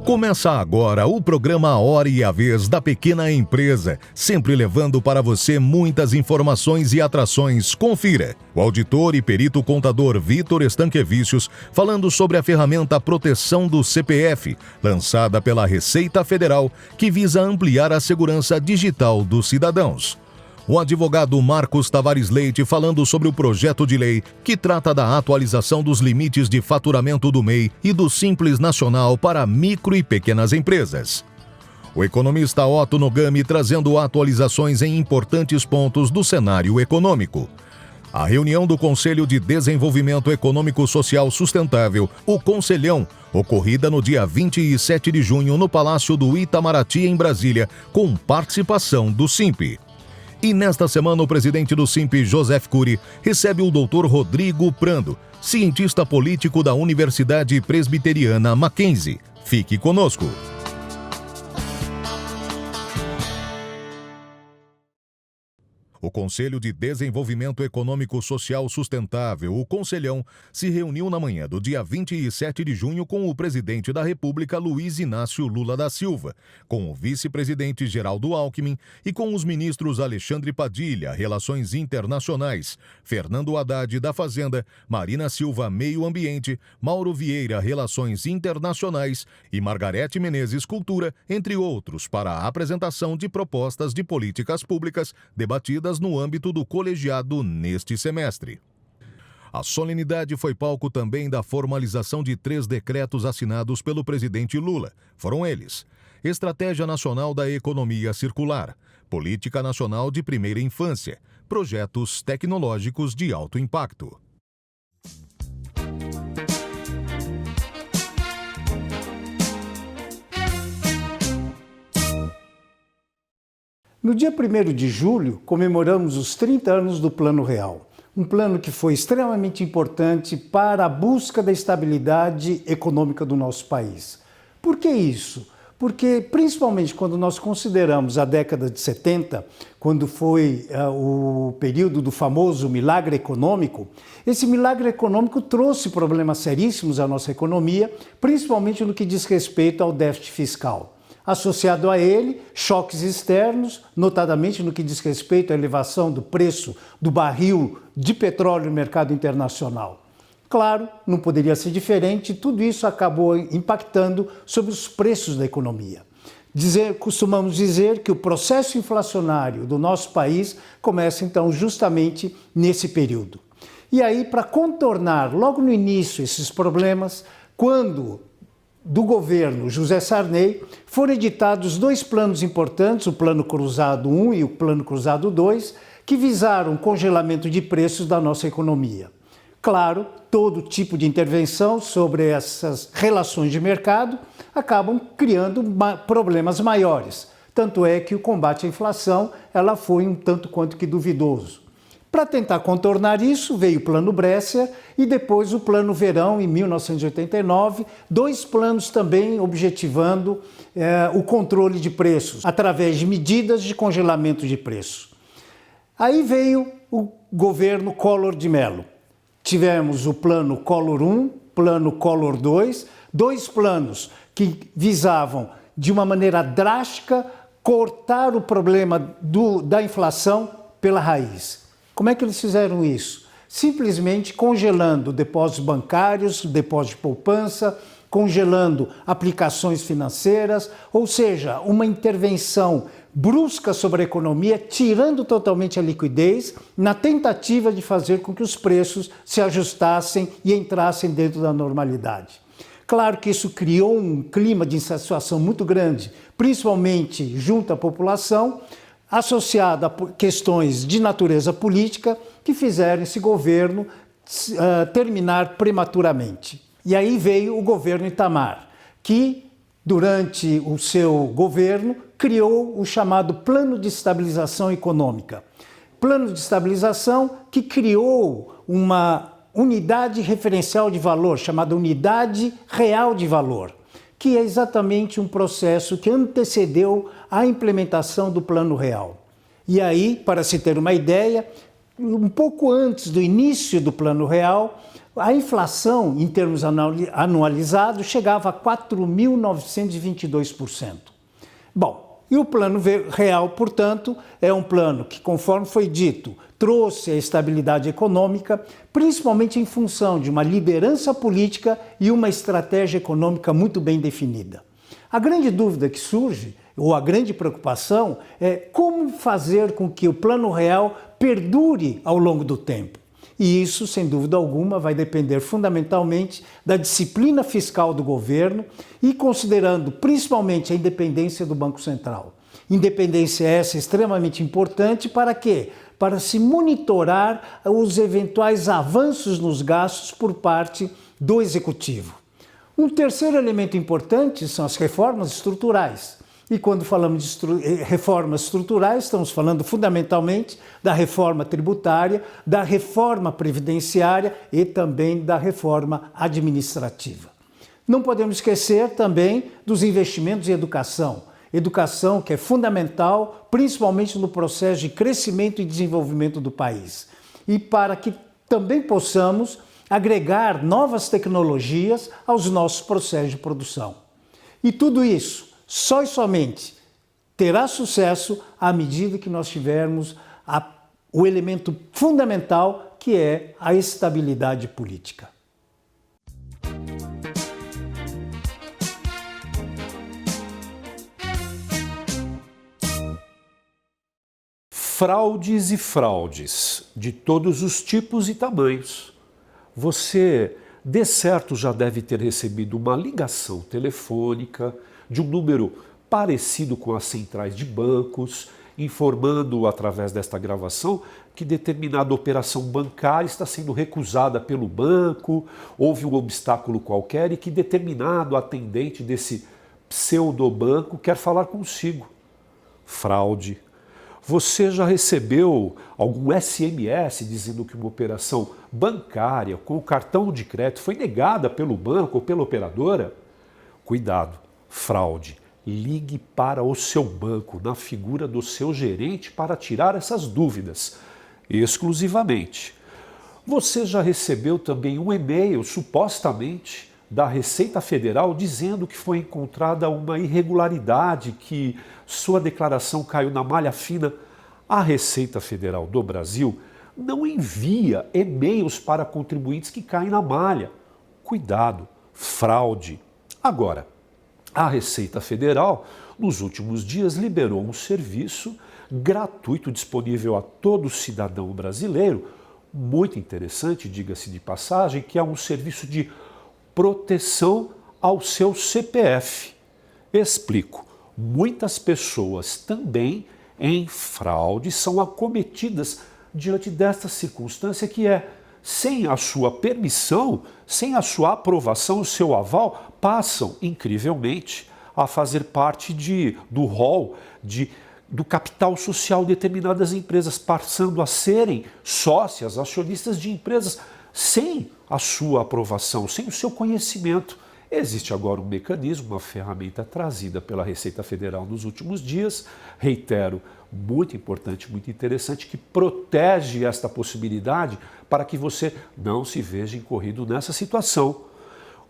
Começa agora o programa A Hora e a Vez da Pequena Empresa, sempre levando para você muitas informações e atrações. Confira. O auditor e perito contador Vitor Stanquevicius falando sobre a ferramenta Proteção do CPF, lançada pela Receita Federal, que visa ampliar a segurança digital dos cidadãos. O advogado Marcos Tavares Leite falando sobre o projeto de lei que trata da atualização dos limites de faturamento do MEI e do Simples Nacional para micro e pequenas empresas. O economista Otto Nogami trazendo atualizações em importantes pontos do cenário econômico. A reunião do Conselho de Desenvolvimento Econômico Social Sustentável, o Conselhão, ocorrida no dia 27 de junho no Palácio do Itamaraty, em Brasília, com participação do SIMP. E nesta semana o presidente do SIMP, Joseph Cury, recebe o Dr. Rodrigo Prando, cientista político da Universidade Presbiteriana Mackenzie. Fique conosco. O Conselho de Desenvolvimento Econômico Social Sustentável, o Conselhão, se reuniu na manhã do dia 27 de junho com o presidente da República, Luiz Inácio Lula da Silva, com o vice-presidente Geraldo Alckmin e com os ministros Alexandre Padilha, Relações Internacionais, Fernando Haddad, da Fazenda, Marina Silva, Meio Ambiente, Mauro Vieira, Relações Internacionais e Margarete Menezes, Cultura, entre outros, para a apresentação de propostas de políticas públicas debatidas no âmbito do colegiado neste semestre. A solenidade foi palco também da formalização de 3 decretos assinados pelo presidente Lula. Foram eles: Estratégia Nacional da Economia Circular, Política Nacional de Primeira Infância, Projetos Tecnológicos de Alto Impacto. No dia 1º de julho, comemoramos os 30 anos do Plano Real, um plano que foi extremamente importante para a busca da estabilidade econômica do nosso país. Por que isso? Porque, principalmente quando nós consideramos a década de 70, quando foi o período do famoso milagre econômico, esse milagre econômico trouxe problemas seríssimos à nossa economia, principalmente no que diz respeito ao déficit fiscal. Associado a ele, choques externos, notadamente no que diz respeito à elevação do preço do barril de petróleo no mercado internacional. Claro, não poderia ser diferente, tudo isso acabou impactando sobre os preços da economia. Costumamos dizer que o processo inflacionário do nosso país começa então justamente nesse período. E aí, para contornar logo no início esses problemas, quando do governo José Sarney, foram editados 2 planos importantes, o Plano Cruzado 1 e o Plano Cruzado 2, que visaram o congelamento de preços da nossa economia. Claro, todo tipo de intervenção sobre essas relações de mercado acabam criando problemas maiores. Tanto é que o combate à inflação ela foi um tanto quanto que duvidoso. Para tentar contornar isso, veio o Plano Bresser e depois o Plano Verão, em 1989, 2 planos também objetivando o controle de preços, através de medidas de congelamento de preços. Aí veio o governo Collor de Mello. Tivemos o Plano Collor 1, Plano Collor 2, 2 planos que visavam, de uma maneira drástica, cortar o problema da inflação pela raiz. Como é que eles fizeram isso? Simplesmente congelando depósitos bancários, depósitos de poupança, congelando aplicações financeiras, ou seja, uma intervenção brusca sobre a economia, tirando totalmente a liquidez, na tentativa de fazer com que os preços se ajustassem e entrassem dentro da normalidade. Claro que isso criou um clima de insatisfação muito grande, principalmente junto à população, associado a questões de natureza política que fizeram esse governo terminar prematuramente. E aí veio o governo Itamar, que durante o seu governo criou o chamado Plano de Estabilização Econômica. Plano de estabilização que criou uma unidade referencial de valor, chamada Unidade Real de Valor, que é exatamente um processo que antecedeu a implementação do Plano Real. E aí, para se ter uma ideia, um pouco antes do início do Plano Real, A inflação, em termos anualizados, chegava a 4.922%. Bom, e o Plano Real, portanto, é um plano que, conforme foi dito, trouxe a estabilidade econômica, principalmente em função de uma liderança política e uma estratégia econômica muito bem definida. A grande dúvida que surge, ou a grande preocupação, é como fazer com que o Plano Real perdure ao longo do tempo. E isso, sem dúvida alguma, vai depender fundamentalmente da disciplina fiscal do governo e considerando principalmente a independência do Banco Central. Independência essa extremamente importante para quê? Para se monitorar os eventuais avanços nos gastos por parte do Executivo. Um terceiro elemento importante são as reformas estruturais. E quando falamos de reformas estruturais, estamos falando fundamentalmente da reforma tributária, da reforma previdenciária e também da reforma administrativa. Não podemos esquecer também dos investimentos em educação. Educação que é fundamental, principalmente no processo de crescimento e desenvolvimento do país. E para que também possamos agregar novas tecnologias aos nossos processos de produção. E tudo isso só e somente terá sucesso à medida que nós tivermos o elemento fundamental, que é a estabilidade política. Fraudes e fraudes, de todos os tipos e tamanhos. Você, de certo, já deve ter recebido uma ligação telefônica de um número parecido com as centrais de bancos, informando através desta gravação que determinada operação bancária está sendo recusada pelo banco, houve um obstáculo qualquer e que determinado atendente desse pseudobanco quer falar consigo. Fraude. Você já recebeu algum SMS dizendo que uma operação bancária com o cartão de crédito foi negada pelo banco ou pela operadora? Cuidado. Fraude. Ligue para o seu banco, na figura do seu gerente, para tirar essas dúvidas, exclusivamente. Você já recebeu também um e-mail, supostamente, da Receita Federal, dizendo que foi encontrada uma irregularidade, que sua declaração caiu na malha fina? A Receita Federal do Brasil não envia e-mails para contribuintes que caem na malha. Cuidado. Fraude. Agora, a Receita Federal, nos últimos dias, liberou um serviço gratuito disponível a todo cidadão brasileiro, muito interessante, diga-se de passagem, que é um serviço de proteção ao seu CPF. Explico. Muitas pessoas também em fraude são acometidas diante desta circunstância que é, sem a sua permissão, sem a sua aprovação, o seu aval, passam, incrivelmente, a fazer parte do rol do capital social de determinadas empresas, passando a serem sócias, acionistas de empresas, sem a sua aprovação, sem o seu conhecimento. Existe agora um mecanismo, uma ferramenta trazida pela Receita Federal nos últimos dias, reitero, muito importante, muito interessante, que protege esta possibilidade para que você não se veja incorrido nessa situação.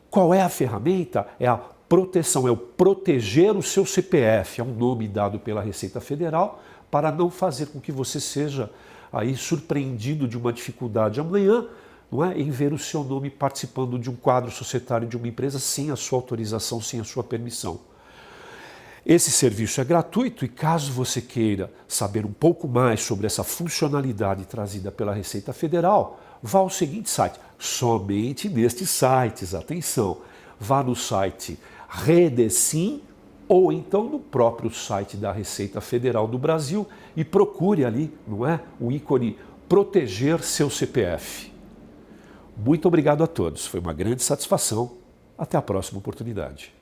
Qual é a ferramenta? É a proteção, é o proteger o seu CPF, é um nome dado pela Receita Federal para não fazer com que você seja aí surpreendido de uma dificuldade amanhã, não é, em ver o seu nome participando de um quadro societário de uma empresa sem a sua autorização, sem a sua permissão. Esse serviço é gratuito e caso você queira saber um pouco mais sobre essa funcionalidade trazida pela Receita Federal, vá ao seguinte site, somente nestes sites, atenção, vá no site Redecim ou então no próprio site da Receita Federal do Brasil e procure ali, não é, o ícone Proteger seu CPF. Muito obrigado a todos, foi uma grande satisfação. Até a próxima oportunidade.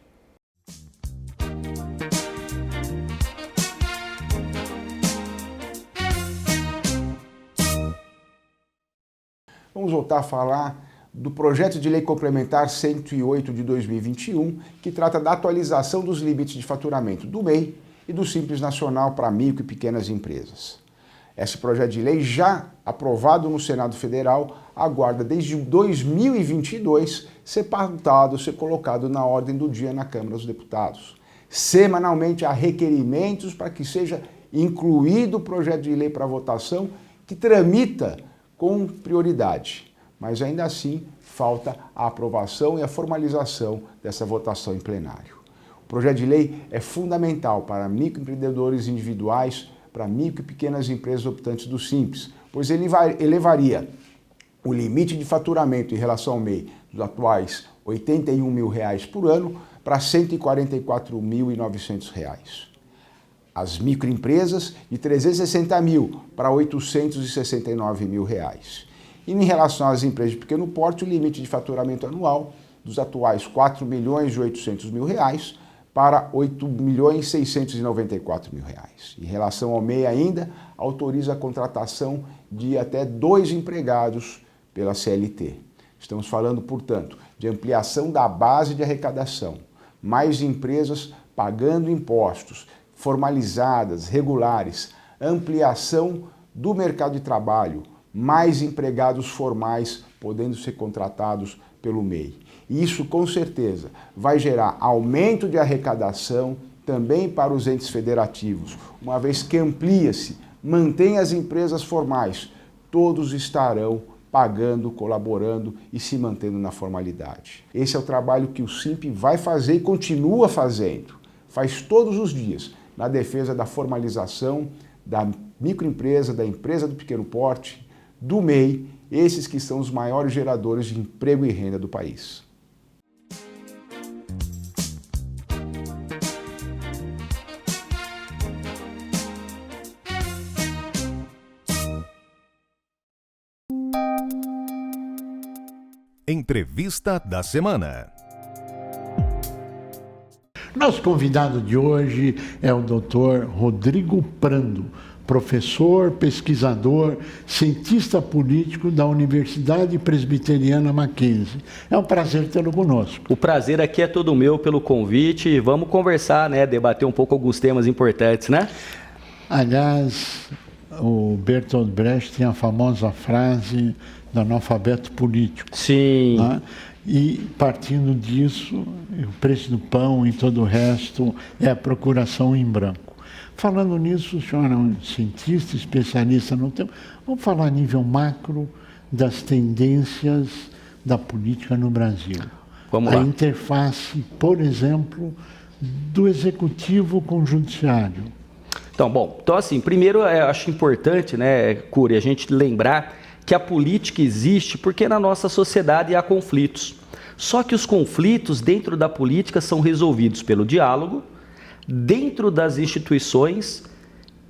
Vamos voltar a falar do projeto de lei complementar 108 de 2021, que trata da atualização dos limites de faturamento do MEI e do Simples Nacional para micro e pequenas empresas. Esse projeto de lei, já aprovado no Senado Federal, aguarda desde 2022 ser pautado, ser colocado na ordem do dia na Câmara dos Deputados. Semanalmente há requerimentos para que seja incluído o projeto de lei para votação, que tramita com prioridade. Mas ainda assim falta a aprovação e a formalização dessa votação em plenário. O projeto de lei é fundamental para microempreendedores individuais, para micro e pequenas empresas optantes do Simples, pois ele elevaria o limite de faturamento em relação ao MEI dos atuais R$ 81 mil por ano para R$ 144.900. As microempresas de 360 mil para 869 mil reais. E em relação às empresas de pequeno porte, o limite de faturamento anual dos atuais R$ 4.800.000 para R$ 8.694.000. Em relação ao MEI ainda, autoriza a contratação de até 2 empregados pela CLT. Estamos falando, portanto, de ampliação da base de arrecadação, mais empresas pagando impostos, formalizadas, regulares, ampliação do mercado de trabalho, mais empregados formais podendo ser contratados pelo MEI. E isso, com certeza, vai gerar aumento de arrecadação também para os entes federativos, uma vez que amplia-se, mantém as empresas formais, todos estarão pagando, colaborando e se mantendo na formalidade. Esse é o trabalho que o Simp vai fazer e continua fazendo, faz todos os dias, na defesa da formalização da microempresa, da empresa do pequeno porte, do MEI, esses que são os maiores geradores de emprego e renda do país. Entrevista da semana. Nosso convidado de hoje é o Dr. Rodrigo Prando, professor, pesquisador, cientista político da Universidade Presbiteriana Mackenzie. É um prazer tê-lo conosco. O prazer aqui é todo meu pelo convite. Vamos conversar, né? Debater um pouco alguns temas importantes, né? Aliás, o Bertolt Brecht tinha a famosa frase do analfabeto político. Sim. Né? E, partindo disso, o preço do pão e todo o resto é a procuração em branco. Falando nisso, o senhor é um cientista, especialista no tema. Vamos falar a nível macro das tendências da política no Brasil. Vamos lá. A interface, por exemplo, do executivo com o judiciário. Então assim, primeiro eu acho importante, né, Cury, a gente lembrar que a política existe porque na nossa sociedade há conflitos. Só que os conflitos dentro da política são resolvidos pelo diálogo, dentro das instituições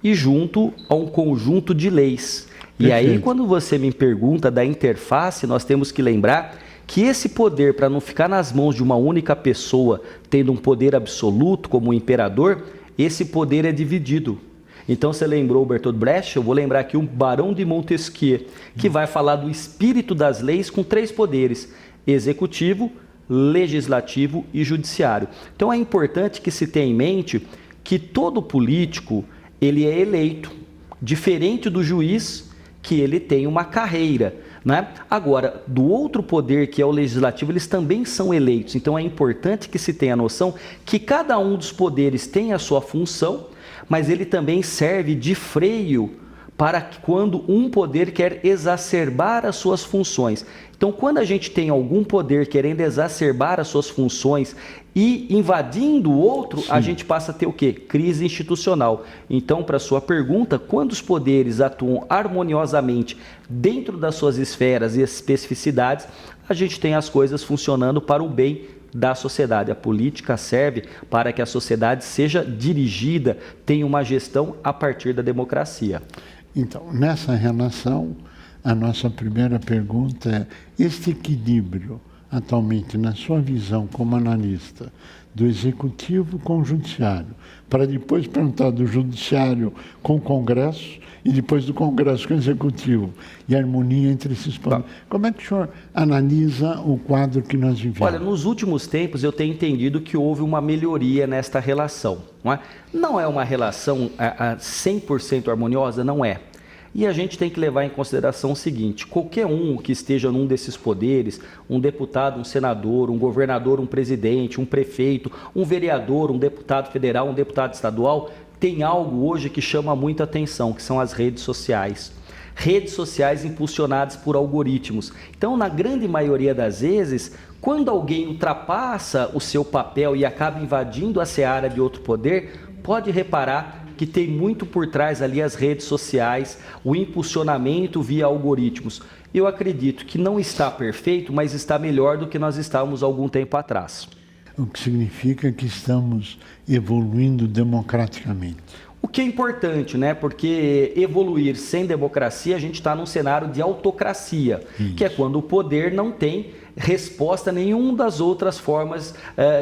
e junto a um conjunto de leis. Perfeito. E aí, quando você me pergunta da interface, nós temos que lembrar que esse poder, para não ficar nas mãos de uma única pessoa, tendo um poder absoluto como o imperador, esse poder é dividido. Então, você lembrou o Bertolt Brecht, eu vou lembrar aqui o Barão de Montesquieu, que vai falar do espírito das leis com 3 poderes: executivo, legislativo e judiciário. Então, é importante que se tenha em mente que todo político, ele é eleito, diferente do juiz, que ele tem uma carreira, né? Agora, do outro poder, que é o legislativo, eles também são eleitos. Então, é importante que se tenha a noção que cada um dos poderes tem a sua função, mas ele também serve de freio para quando um poder quer exacerbar as suas funções. Então, quando a gente tem algum poder querendo exacerbar as suas funções e invadindo o outro, sim, a gente passa a ter o quê? Crise institucional. Então, para a sua pergunta, quando os poderes atuam harmoniosamente dentro das suas esferas e especificidades, a gente tem as coisas funcionando para o bem da sociedade. A política serve para que a sociedade seja dirigida, tenha uma gestão a partir da democracia. Então, nessa relação, a nossa primeira pergunta é: este equilíbrio, atualmente, na sua visão como analista, do executivo com o judiciário, para depois perguntar do judiciário com o Congresso e depois do Congresso com o executivo, e a harmonia entre esses poderes. Como é que o senhor analisa o quadro que nós vivemos? Olha, nos últimos tempos eu tenho entendido que houve uma melhoria nesta relação. Não é uma relação 100% harmoniosa, não é. E a gente tem que levar em consideração o seguinte: qualquer um que esteja num desses poderes, um deputado, um senador, um governador, um presidente, um prefeito, um vereador, um deputado federal, um deputado estadual, tem algo hoje que chama muita atenção, que são as redes sociais. Redes sociais impulsionadas por algoritmos. Então, na grande maioria das vezes, quando alguém ultrapassa o seu papel e acaba invadindo a seara de outro poder, pode reparar que tem muito por trás ali as redes sociais, o impulsionamento via algoritmos. Eu acredito que não está perfeito, mas está melhor do que nós estávamos algum tempo atrás. O que significa que estamos evoluindo democraticamente. O que é importante, né? Porque evoluir sem democracia, a gente está num cenário de autocracia, que é quando o poder não tem resposta a nenhuma das outras formas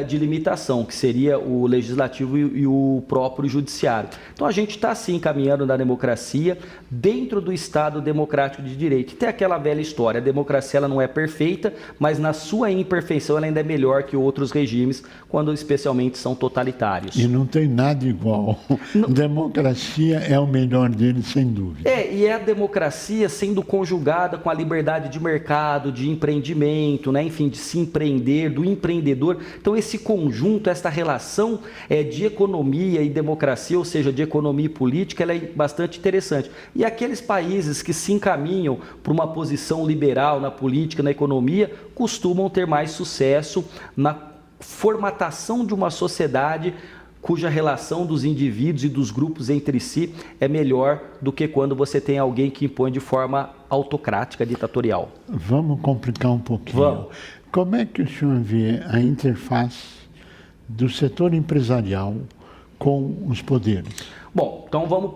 de limitação, que seria o legislativo e o próprio judiciário. Então a gente está sim caminhando na democracia dentro do Estado democrático de direito. E tem aquela velha história: a democracia ela não é perfeita, mas na sua imperfeição ela ainda é melhor que outros regimes, quando especialmente são totalitários. E não tem nada igual. Democracia é o melhor deles, sem dúvida. E é a democracia sendo conjugada com a liberdade de mercado, de empreendimento, né? Enfim, de se empreender, do empreendedor. Então, esse conjunto, essa relação de economia e democracia, ou seja, de economia e política, ela é bastante interessante. E aqueles países que se encaminham para uma posição liberal na política, na economia, costumam ter mais sucesso na formatação de uma sociedade cuja relação dos indivíduos e dos grupos entre si é melhor do que quando você tem alguém que impõe de forma autocrática, ditatorial. Vamos complicar um pouquinho. Vamos. Como é que o senhor vê a interface do setor empresarial com os poderes? Bom, então vamos...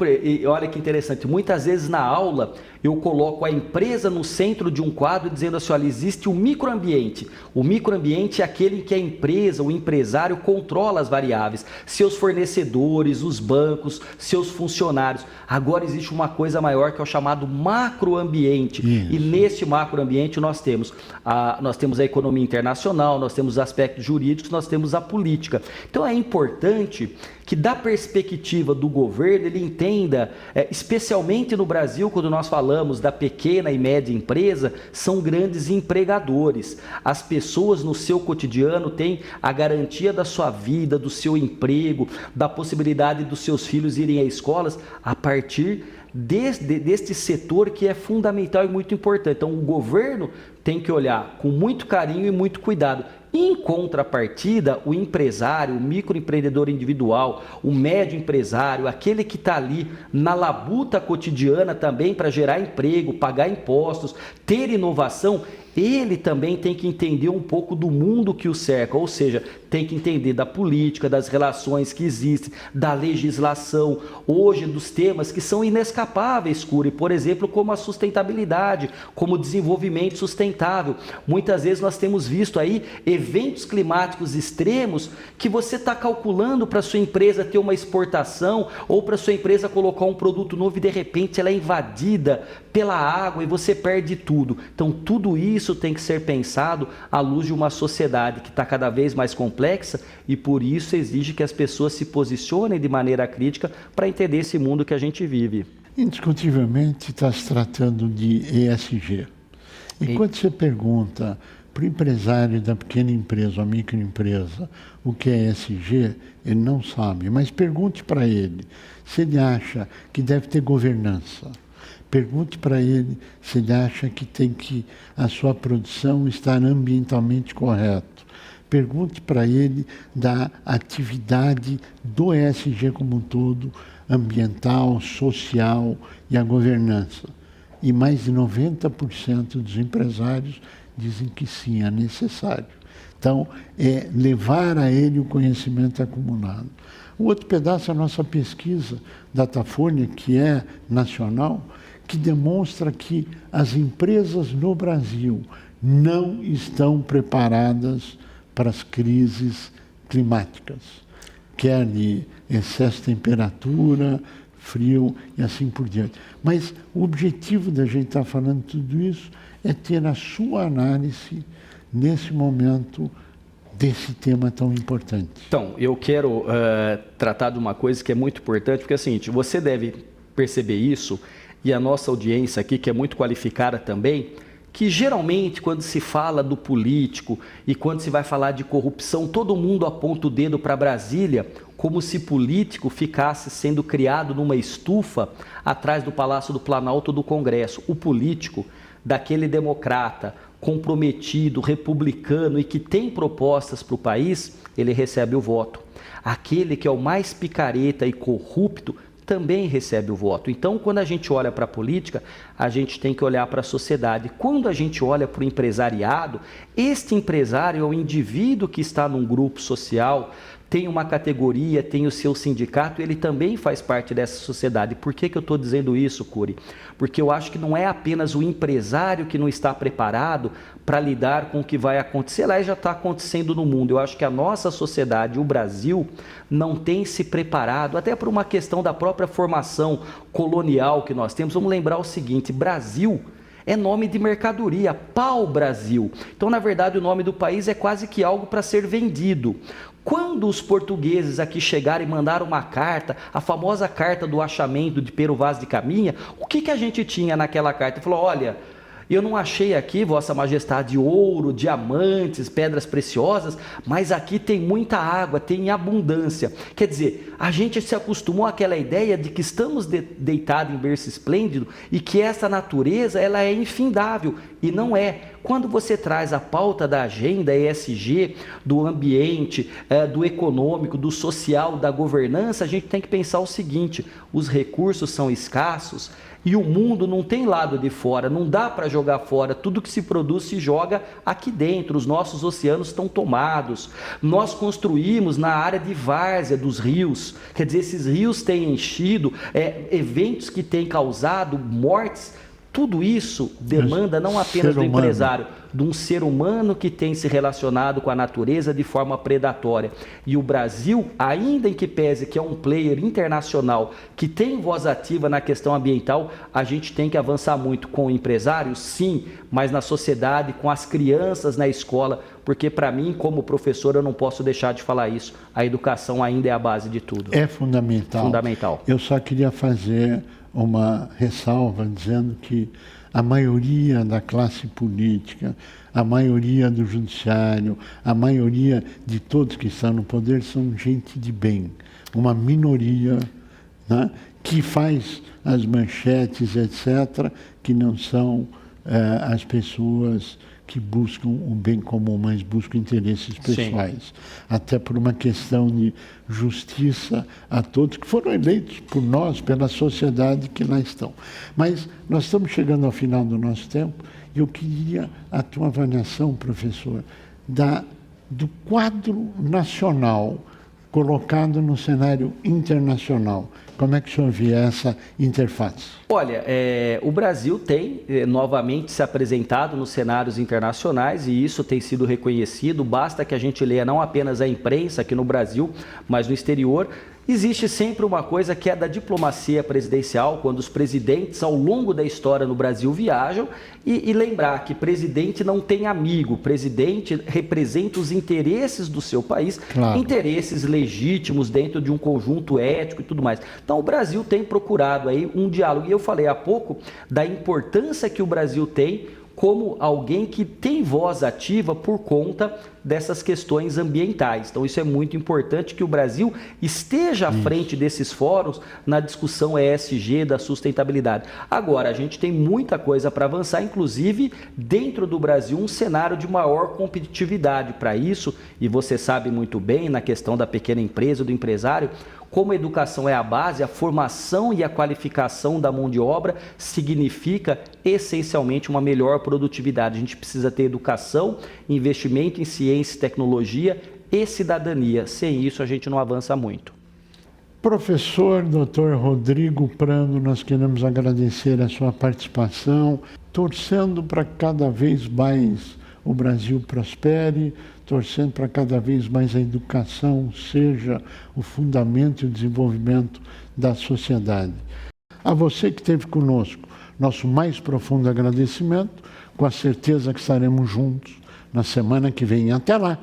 Olha que interessante, muitas vezes na aula eu coloco a empresa no centro de um quadro dizendo assim: olha, existe um microambiente. O microambiente é aquele em que a empresa, o empresário controla as variáveis, seus fornecedores, os bancos, seus funcionários. Agora existe uma coisa maior que é o chamado macroambiente. Isso. E neste macroambiente nós temos a economia internacional, nós temos os aspectos jurídicos, nós temos a política. Então é importante que, da perspectiva do governo, ele entenda, especialmente no Brasil, quando nós falamos da pequena e média empresa, são grandes empregadores. As pessoas no seu cotidiano têm a garantia da sua vida, do seu emprego, da possibilidade dos seus filhos irem a escolas a partir deste setor que é fundamental e muito importante. Então o governo tem que olhar com muito carinho e muito cuidado. Em contrapartida, o empresário, o microempreendedor individual, o médio empresário, aquele que está ali na labuta cotidiana também para gerar emprego, pagar impostos, ter inovação, ele também tem que entender um pouco do mundo que o cerca, ou seja, tem que entender da política, das relações que existem, da legislação, hoje dos temas que são inescapáveis, Cury, por exemplo, como a sustentabilidade, como o desenvolvimento sustentável. Muitas vezes nós temos visto aí eventos climáticos extremos que você está calculando para sua empresa ter uma exportação ou para sua empresa colocar um produto novo e de repente ela é invadida pela água e você perde tudo. Então tudo isso tem que ser pensado à luz de uma sociedade que está cada vez mais complexa e por isso exige que as pessoas se posicionem de maneira crítica para entender esse mundo que a gente vive. Indiscutivelmente está se tratando de ESG. E quando você pergunta para o empresário da pequena empresa ou microempresa o que é ESG, ele não sabe. Mas pergunte para ele se ele acha que deve ter governança. Pergunte para ele se ele acha que tem que a sua produção estar ambientalmente correto. Pergunte para ele da atividade do ESG como um todo, ambiental, social e a governança. E mais de 90% dos empresários dizem que sim, é necessário. Então, é levar a ele o conhecimento acumulado. O outro pedaço é a nossa pesquisa Datafolha, que é nacional, que demonstra que as empresas no Brasil não estão preparadas para as crises climáticas, quer de excesso de temperatura, frio e assim por diante. Mas o objetivo da gente estar falando tudo isso é ter a sua análise nesse momento desse tema tão importante. Então, eu quero tratar de uma coisa que é muito importante, porque é o seguinte, você deve perceber isso e a nossa audiência aqui, que é muito qualificada também, que geralmente quando se fala do político e quando se vai falar de corrupção, todo mundo aponta o dedo para Brasília, como se político ficasse sendo criado numa estufa atrás do Palácio do Planalto do Congresso. O político, daquele democrata, comprometido, republicano e que tem propostas para o país, ele recebe o voto. Aquele que é o mais picareta e corrupto também recebe o voto. Então, quando a gente olha para a política, a gente tem que olhar para a sociedade. Quando a gente olha para o empresariado, este empresário é o indivíduo que está num grupo social, tem uma categoria, tem o seu sindicato, ele também faz parte dessa sociedade. Por que eu estou dizendo isso, Cury? Porque eu acho que não é apenas o empresário que não está preparado para lidar com o que vai acontecer lá e já está acontecendo no mundo. Eu acho que a nossa sociedade, o Brasil, não tem se preparado, até por uma questão da própria formação colonial que nós temos. Vamos lembrar o seguinte, Brasil é nome de mercadoria, pau-brasil. Então, na verdade, o nome do país é quase que algo para ser vendido. Quando os portugueses aqui chegaram e mandaram uma carta, a famosa carta do achamento de Pero Vaz de Caminha, o que a gente tinha naquela carta? Ele falou, olha, eu não achei aqui, Vossa Majestade, ouro, diamantes, pedras preciosas, mas aqui tem muita água, tem abundância. Quer dizer, a gente se acostumou àquela ideia de que estamos deitados em berço esplêndido e que essa natureza ela é infindável, e não é. Quando você traz a pauta da agenda ESG, do ambiente, do econômico, do social, da governança, a gente tem que pensar o seguinte, os recursos são escassos, e o mundo não tem lado de fora, não dá para jogar fora, tudo que se produz se joga aqui dentro, os nossos oceanos estão tomados, nós construímos na área de várzea dos rios, quer dizer, esses rios têm enchido, eventos que têm causado mortes, tudo isso demanda não apenas do empresário, de um ser humano que tem se relacionado com a natureza de forma predatória. E o Brasil, ainda em que pese que é um player internacional que tem voz ativa na questão ambiental, a gente tem que avançar muito com o empresário, sim, mas na sociedade, com as crianças na escola, porque para mim, como professor, eu não posso deixar de falar isso. A educação ainda é a base de tudo. É fundamental. Fundamental. Eu só queria fazer uma ressalva dizendo que a maioria da classe política, a maioria do judiciário, a maioria de todos que estão no poder são gente de bem. Uma minoria, né, que faz as manchetes, etc., que não são as pessoas que buscam o bem comum, mas buscam interesses pessoais. Sim. Até por uma questão de justiça a todos que foram eleitos por nós, pela sociedade que lá estão. Mas nós estamos chegando ao final do nosso tempo e eu queria a tua avaliação, professor, do quadro nacional colocado no cenário internacional. Como é que o senhor vê essa interface? Olha, o Brasil tem novamente se apresentado nos cenários internacionais e isso tem sido reconhecido. Basta que a gente leia não apenas a imprensa aqui no Brasil, mas no exterior. Existe sempre uma coisa que é da diplomacia presidencial, quando os presidentes ao longo da história no Brasil viajam e lembrar que presidente não tem amigo, presidente representa os interesses do seu país, claro, interesses legítimos dentro de um conjunto ético e tudo mais. Então o Brasil tem procurado aí um diálogo e eu falei há pouco da importância que o Brasil tem como alguém que tem voz ativa por conta dessas questões ambientais. Então isso é muito importante que o Brasil esteja à frente desses fóruns na discussão ESG da sustentabilidade. Agora, a gente tem muita coisa para avançar, inclusive dentro do Brasil um cenário de maior competitividade para isso, e você sabe muito bem na questão da pequena empresa, do empresário, como a educação é a base, a formação e a qualificação da mão de obra significa essencialmente uma melhor produtividade. A gente precisa ter educação, investimento em ciência, tecnologia e cidadania. Sem isso, a gente não avança muito. Professor Dr. Rodrigo Prando, nós queremos agradecer a sua participação, torcendo para cada vez mais o Brasil prospere, torcendo para cada vez mais a educação seja o fundamento e o desenvolvimento da sociedade. A você que esteve conosco, nosso mais profundo agradecimento, com a certeza que estaremos juntos na semana que vem. Até lá!